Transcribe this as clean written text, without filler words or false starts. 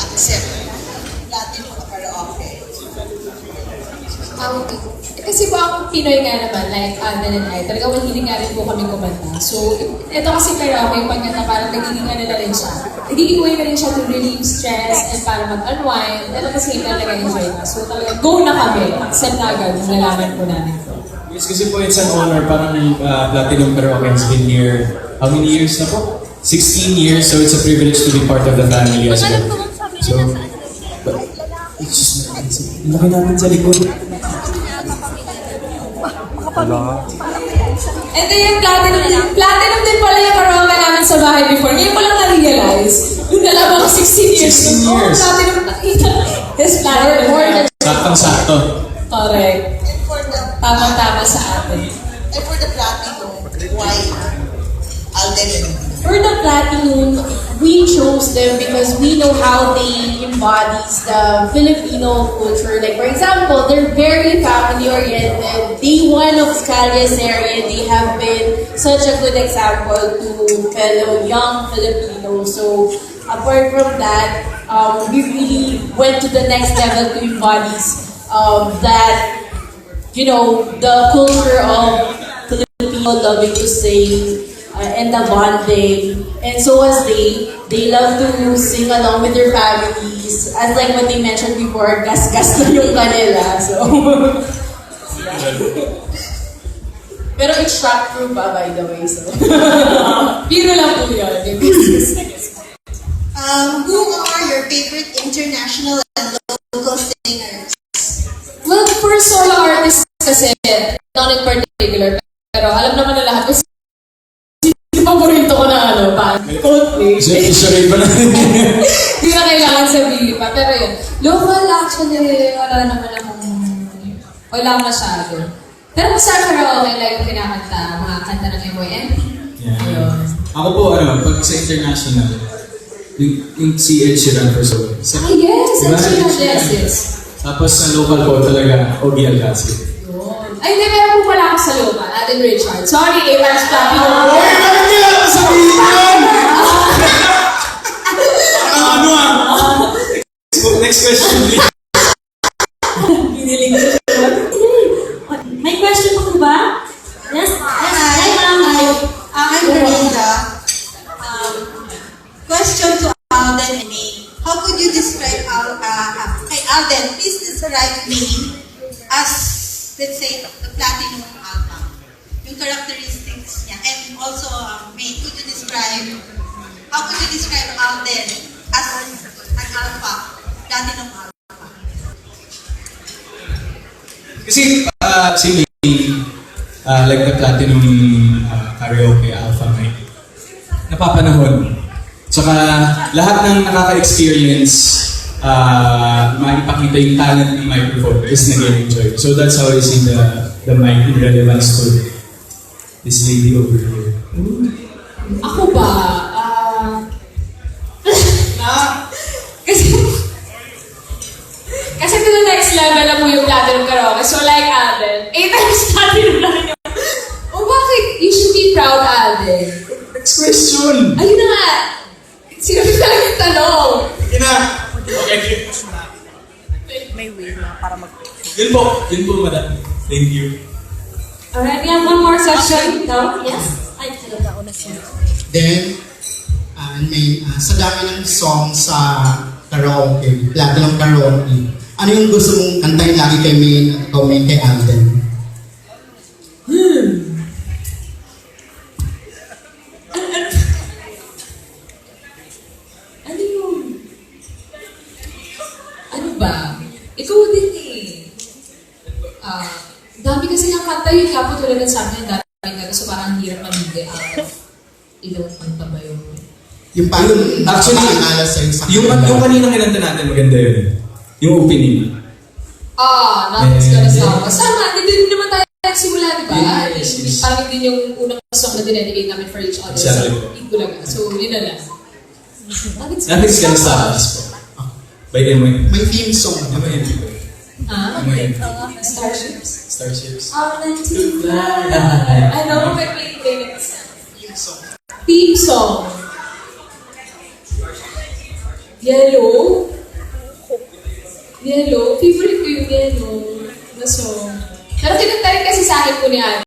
accept platinum karaoke? Kasi po ako Pinoy nga naman, like Alden and I, talagang mahilig nga rin po kami kumanta. So, ito kasi karaoke, yung pagkanta, parang nagiging ano na rin siya. Nagiging way na rin siya to relieve stress and para mag-unwind. And at the same time, enjoy na. So, talagang go na kami. Accept na agad yung nalaman po namin ito. Yes, kasi po it's an honor. Parang Platinum Karaoke has been here, how many years na po? 16 years, so it's a privilege to be part of the family as well. So, it's just, laki natin sa likod. And then yung platinum din pala yung karaoke namin sa bahay before. Ngayon ko lang na-realize. Yung nalaman ko 16 years. 16 years. Platinum nakita. Yes, platinum. More than... Saktong-sakto. Correct. And for the Tama-tama sa atin. and for the platinum, why Alden and For the platinum, we chose them because we know how they embodies the Filipino culture. Like for example, they're very family-oriented. Day one of Scalia Serie, they have been such a good example to fellow young Filipinos. So apart from that, we really went to the next level to embodies that, you know, the culture of Filipino loving to sing, and the bonding. And so as they love to sing along with their families. As like what they mentioned before, gas-gas na yung kanila. So, pero it's shock-proof by the way. So, biro lang po yun. Who are your favorite international and local singers? Well, for solo artists kasi, not in particular, pero alam naman na lahat ko paborito ko na ano, pa. Coldplay. Sorry ba na? Hindi na kailangan sabihin pa. Pero yun, local actually, wala masyado. Pero kung sa karaoke, like yung kinakanta, mga kanta ng MYMP. Yeah. Ako po, pag sa international, yung si Ed Sheeran for solo. Yes, Diba? yes. Tapos sa local po talaga, Ogie Alcacid. Ay, hindi, meron po pala ako sa local, Adam Richard. Sorry, Evans Platinum. Oy, bakit nila ako sabihin yan? Next question, please. Giniling ko siya. may question po ba? Yes? Hi, ma'am. I'm Brenda. Question to Alden and me. How could you describe Alden, please describe me as, let's say, the platinum album. Yung characteristics niya. And also, May, how could you describe Alden as an alpha, platinum alpha? Kasi, like the platinum karaoke alpha mic, napapanahon. Tsaka, lahat ng nakaka-experience, makipakita yung talent ng microphone is nag-enjoy. So that's how I see the mic in relevance to this lady over here. Ako ba? Kasi to the next level na po yung platinum karaoke. So like Alden, 8 times platinum na rin yung... Oh, bakit? You should be proud, Alden. Next question! Ayun na nga. Sinabi lang yung tanong. Okay. May way na para mag... Yun po, madam. Thank you. Alright, we have one more session. No? Yes? Ay, talaga. Then, sa dami ng song sa karaoke, platinum karaoke, ano yung gusto mong kantayin lagi kay Maine at ikaw Maine kay Alden? Ano yun? Ano ba? Ikaw din eh. Dami kasi yung kanta yun nga po tulad ng sabi ng dating kanta. So parang hirap mamili out of ilang kanta ba yun? Yung parang Actually, nakakaalala sa'yo sa yung kanina kinanta natin, maganda yun. Yung opening. Nothing's gonna stop us. Sama, hindi din naman tayo nagsimula, di ba? Yes. Parang din yung unang song na dinedicate namin for each other. Exactly. So, Igulaga. So, yun na lang. Nothing's gonna stop us po. By MYMP. may theme song. MYMP po. MYMP. Starships? Starships. I want to fly. I know, may play Theme song. Theme song. Yellow? Yellow? Favorite ko yung yellow na song. Pero kinanta rin kasi sa akin po ni Ate.